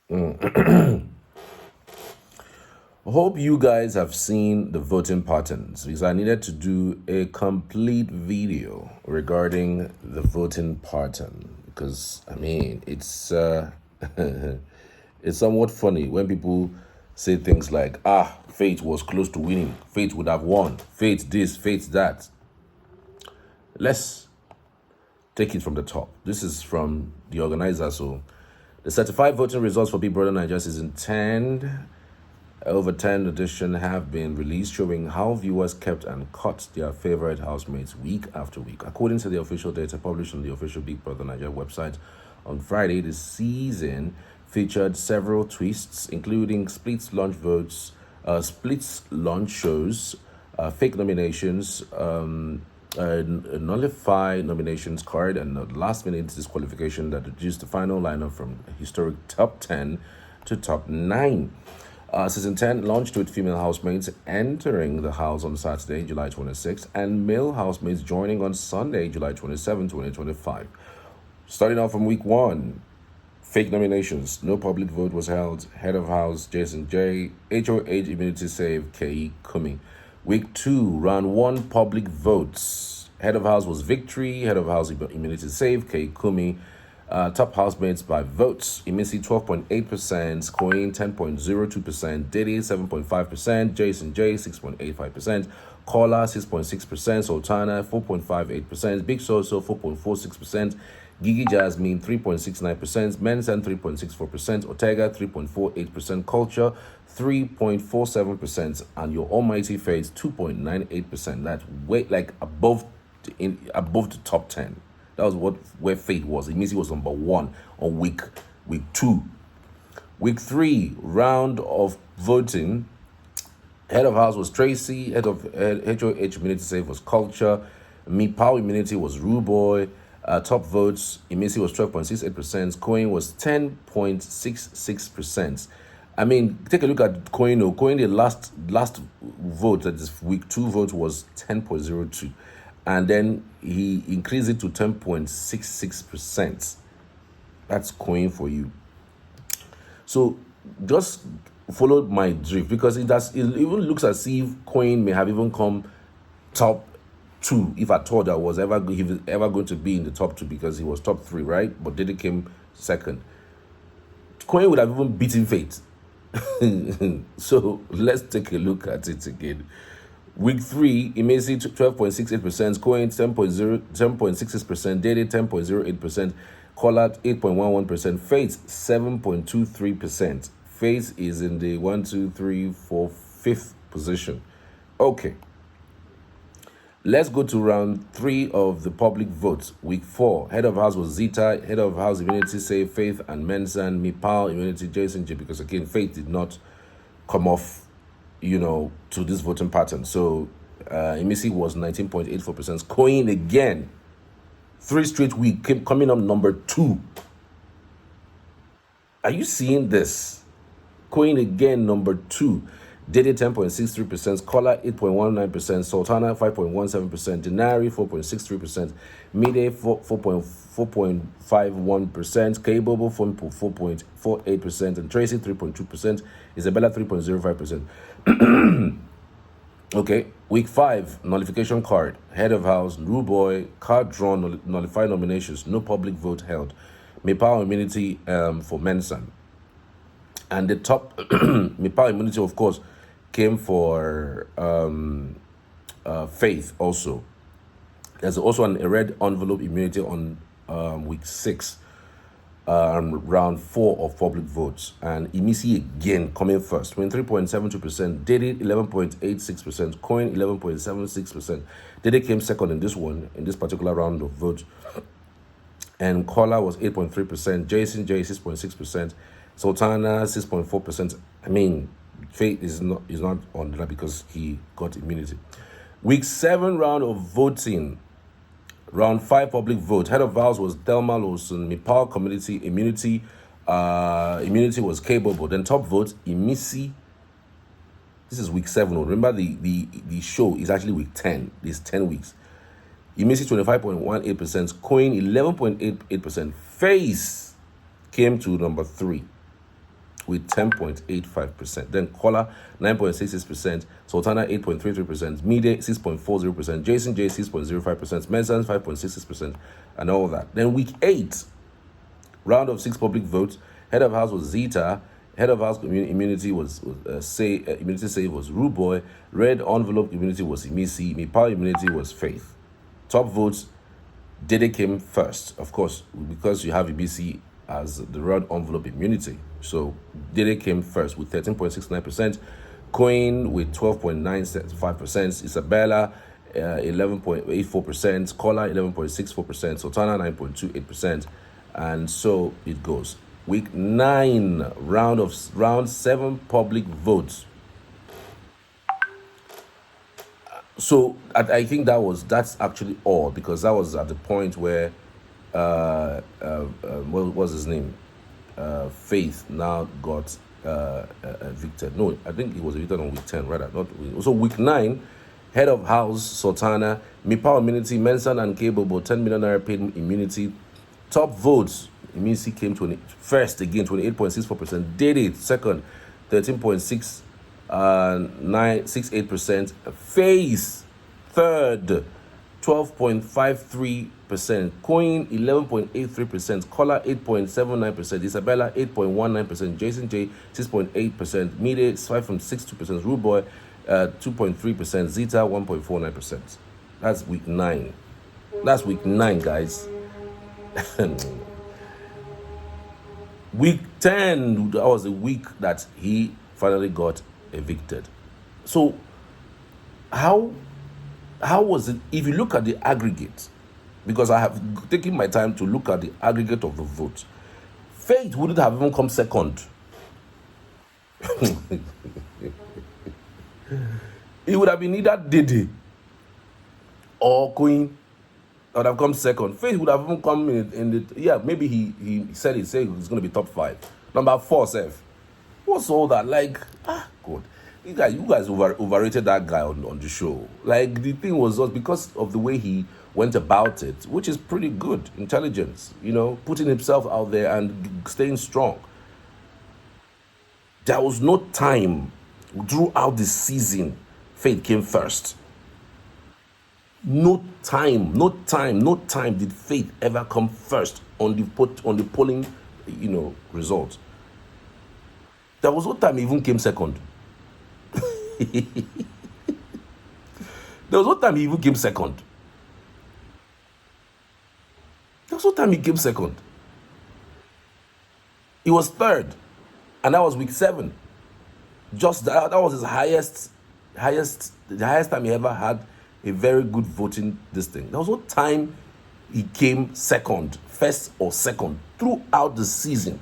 Hope you guys have seen the voting patterns because I needed to do a complete video regarding the voting pattern because it's it's somewhat funny when people say things like Faith was close to winning, Faith would have won, Faith this, Faith that. Let's take it from the top. This is from the organizer. So the certified voting results for Bbnaija season 10 over 10 edition have been released, showing how viewers kept and cut their favorite housemates week after week. According to the official data published on the official Bbnaija website on Friday, the season featured several twists, including splits launch shows, fake nominations, a nullified nominations card, and a last-minute disqualification that reduced the final lineup from historic top 10 to top 9. Season 10 launched with female housemates entering the house on Saturday, July 26, and male housemates joining on Sunday, July 27, 2025. Starting off from week 1, fake nominations. No public vote was held. Head of house, Jason J. HOH immunity save, K. Kumi. Week 2, round 1, public votes. Head of house was Victory. Head of house immunity save, K. Kumi. Top housemates by votes: Imisi 12.8%, Queen 10.02%, Diddy 7.5%, Jason J 6.85%, Kola 6.6%, Sultana 4.58%, Big Soso 4.46%, Gigi Jasmine 3.69%, Mensan 3.64%, Ortega 3.48%, Culture 3.47%, and your almighty Faith 2.98%. That's way like above the top 10. That was where Faith was. Imisi was number 1 on week 2. Week 3, round of voting. Head of house was Tracy. Head of HOH immunity save was Culture. Mipao immunity was Ruboy. Top votes, Imisi was 12.68%. Coin was 10.66%. I mean, take a look at Coin. Coin, the last vote, that is week 2 vote, was 10.02. And then he increased it to 10.66%. That's Coin for you. So just follow my drift, because it even looks as if Coin may have even come top 2, if I thought that he was ever going to be in the top 2, because he was top 3, right? But Diddy came second. Coin would have even beaten Faith. So let's take a look at it again. Week 3, Imisi 12.68%, Coin 10.66%, Diddy 10.08%, Collat 8.11%, Faith 7.23%. Faith is in the 1, 2, 3, 4, 5th position. Okay. Let's go to round 3 of the public votes. Week 4, head of house was Zita, head of house immunity save Faith and Mensan, Mipal immunity Jason J, because again Faith did not come off, to this voting pattern. So Imisi was 19.84%. Coin again, 3 straight week, coming up number 2. Are you seeing this? Coin again, number 2. Diddy 10.63%, Kola 8.19%, Sultana 5.17%, Denari 4.63%, Mide 4.51%, K-Bobo 4.48%, and Tracy 3.2%, Isabella 3.05%. Okay, week 5, nullification card, head of house, Ruboy, card drawn, nullified nominations, no public vote held, Mipao immunity for Mensan. And the top Mipao immunity, of course, came for Faith also. There's also a red envelope immunity on week 6, round 4 of public votes. And Imisi again coming first, 23.72%, Diddy 11.86%, Coin 11.76%. Diddy came second in this particular round of votes. And Kola was 8.3%, Jason J 6.6%, Sultana 6.4%. I mean, Faith is not on that because he got immunity. Week 7 round of voting. Round 5 public vote. Head of house was Thelma Lawson. Mipal community immunity. Immunity was K-Bobo. Then top vote, Imisi. This is week 7. Remember the show is actually week 10. It's 10 weeks. Imisi 25.18%. Coin 11.88%. Face came to number 3. with 10.85%. Then Kola 9.66%, Sultana 8.33%, Mide 6.40%, Jason J 6.05%, Menzan 5.66%, and all that. Then week 8, round of 6 public votes. Head of house was Zeta. Head of house immunity was immunity save was Rude Boy. Red envelope immunity was Imisi. Mipa immunity was Faith. Top votes, Dede came first, of course, because you have Imisi as the red envelope immunity. So Dede came first with 13.69%. Coin with 12.95%. Isabella 11.84%. Kola 11.64%. Sultana 9.28%. And so it goes. Week 9, round 7 public votes. So I think that's actually all, because that was at the point where what was his name? Faith now got evicted. No, I think he was evicted on week 10, rather. So week 9, head of house Sultana, Mipa immunity, Mensan and Cable, but 10 million naira paid immunity. Top votes, Imisi came first again, 28.64%. Dede second, 13.68%. Face third, 12.53%. Coin 11.83%. Collar 8.79%. Isabella 8.19%. Jason J 6.8%. Mide 5.62%. Rude Boy 2.3%. Zeta 1.49%. That's week 9. That's week 9, guys. Week 10, that was the week that he finally got evicted. So how was it, if you look at the aggregate, because I have taken my time to look at the aggregate of the vote, Faith wouldn't have even come second. It would have been either Dede or Queen that would have come second. Faith would have even come in the maybe he said he's going to be top 5. Number 4, Seth. What's all that? Like, God. You guys overrated that guy on the show. Like, the thing was just because of the way he went about it, which is pretty good intelligence, putting himself out there and staying strong. There was no time throughout the season Faith came first. No time did Faith ever come first on the polling, results. There was no time he even came second. There was no time he even came second. There was no time he came second. He was third, and that was week 7. Just that was his the highest time he ever had a very good voting this thing. There was no time he came second, first or second throughout the season.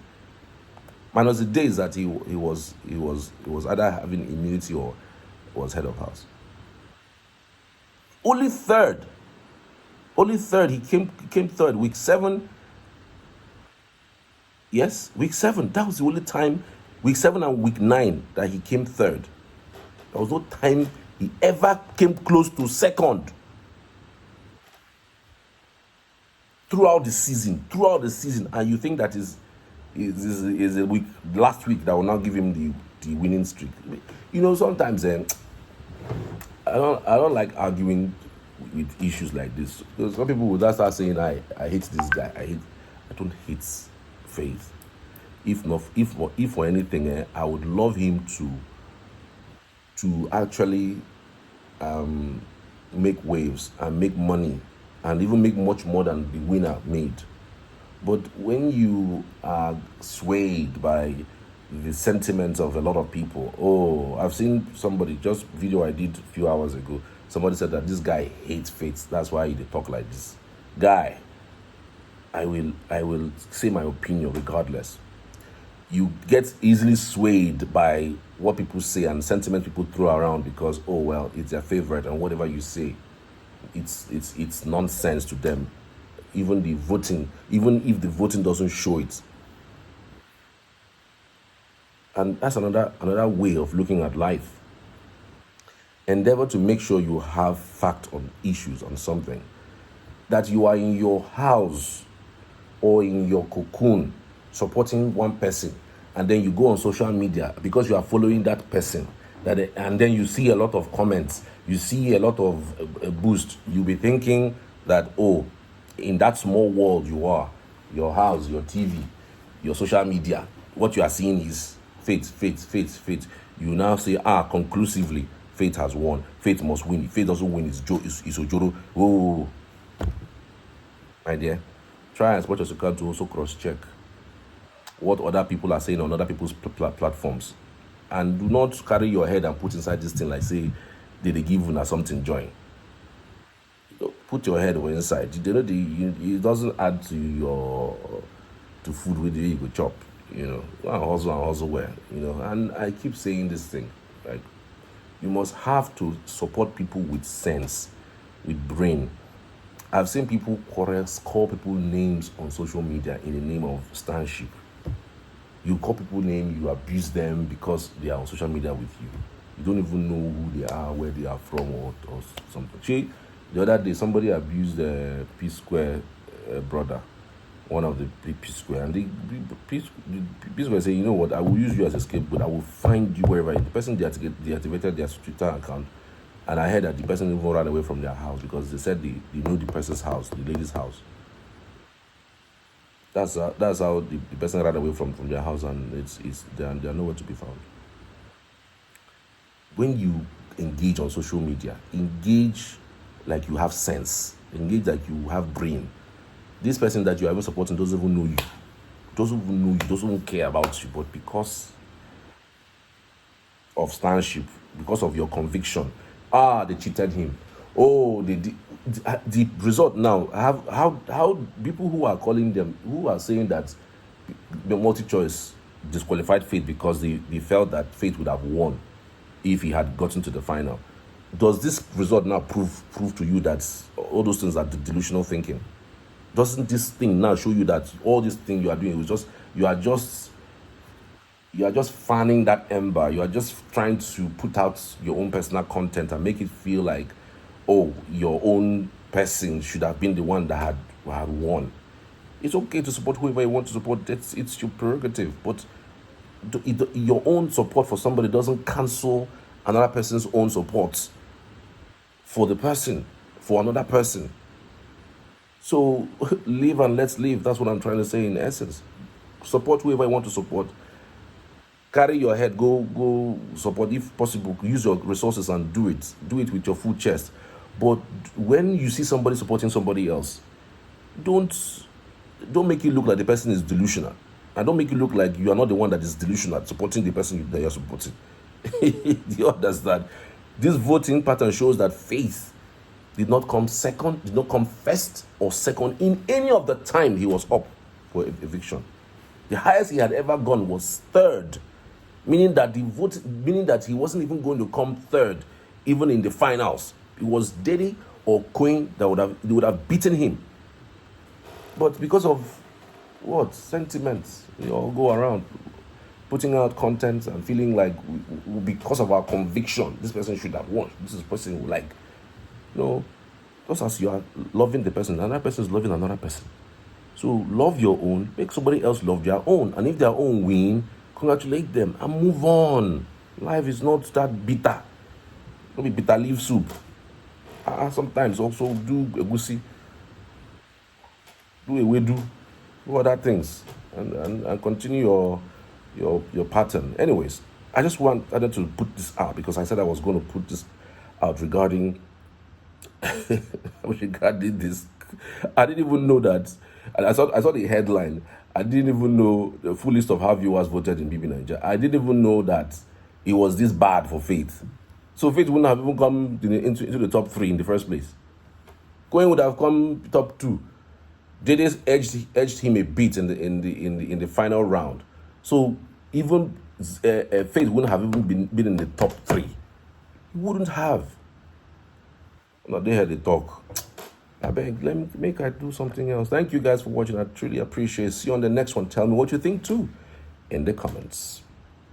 Minus the days that he was either having immunity or was head of house. Only third. He came third. Week 7. Yes, week 7. That was the only time. Week 7 and week 9 that he came third. There was no time he ever came close to second. Throughout the season, and you think that is a week, last week, that will now give him the winning streak. Sometimes I don't like arguing with issues like this, because some people would start saying I hate this guy. I don't hate Faith. If for anything, I would love him to actually make waves and make money, and even make much more than the winner made. But when you are swayed by the sentiments of a lot of people, I've seen somebody, just video I did a few hours ago, somebody said that this guy hates Faith, that's why he talk like this. Guy, I will say my opinion regardless. You get easily swayed by what people say and sentiment people throw around because, it's their favorite, and whatever you say, it's nonsense to them. Even if the voting doesn't show it. And that's another way of looking at life. Endeavor to make sure you have fact on issues, on something. That you are in your house or in your cocoon supporting one person, and then you go on social media because you are following that person, and then you see a lot of comments, you see a lot of boost, you'll be thinking that, oh, in that small world you are, your house, your TV, your social media, what you are seeing is faith, faith, faith, faith. You now say, conclusively, faith has won. Faith must win. If faith doesn't win, it's Ojoro. Oh, my dear, try as much as you can to also cross-check what other people are saying on other people's platforms. And do not carry your head and put inside this thing like, say, did they give you something join? Put your head inside. It doesn't add to food with you go chop. Hustle well. And I keep saying this thing, like, you must have to support people with sense, with brain. I've seen people call people names on social media in the name of stanship. You call people names, you abuse them because they are on social media with you. You don't even know who they are, where they are from, or something. See, the other day, somebody abused the P Square brother, one of the P Square, and the P Square say, you know what, I will use you as a scapegoat. I will find you wherever. The person deactivated their Twitter account, and I heard that the person even ran away from their house because they said they know the person's house, the lady's house. That's how the person ran away from their house, and they are nowhere to be found. When you engage on social media, engage like you have sense, engage like you have brain. This person that you are even supporting doesn't even know you, doesn't even care about you, but because of stanship, because of your conviction, they cheated him. Oh, the result now, how people who are calling them, who are saying that the multi-choice disqualified Faith because they felt that Faith would have won if he had gotten to the final. Does this result now prove to you that all those things are delusional thinking? Doesn't this thing now show you that all this thing you are doing is just you are just fanning that ember? You are just trying to put out your own personal content and make it feel like, oh, your own person should have been the one that had won. It's okay to support whoever you want to support. It's your prerogative, but your own support for somebody doesn't cancel another person's own support for another person. So live and let's live. That's what I'm trying to say in essence. Support whoever you want to support. Carry your head, go support. If possible, use your resources and do it. Do it with your full chest. But when you see somebody supporting somebody else, don't make it look like the person is delusional. And don't make it look like you are not the one that is delusional supporting the person that you're supporting. You understand? This voting pattern shows that Faith did not come second, did not come first or second in any of the time he was up for eviction. The highest he had ever gone was third, meaning that he wasn't even going to come third, even in the finals. It was Diddy or Queen that would have beaten him. But because of what? Sentiments. We all go around putting out content and feeling like because of our conviction, this person should have won. This is the person who like. No, just as you are loving the person, another person is loving another person. So love your own, make somebody else love their own. And if their own win, congratulate them and move on. Life is not that bitter. Don't be bitter leaf soup. Sometimes also do egusi, do ewedu, do other things, and continue your pattern. Anyways, I just wanted to put this out because I said I was going to put this out regarding this. I didn't even know that. I saw the headline. I didn't even know the full list of how viewers voted in Bbnaija. I didn't even know that it was this bad for Faith. So Faith wouldn't have even come into the top 3 in the first place. Cohen would have come top 2. JD edged him a bit in the final round. So even Faith wouldn't have even been in the top 3. He wouldn't have. No, they had the talk. I beg, make I do something else. Thank you guys for watching. I truly appreciate it. See you on the next one. Tell me what you think too in the comments.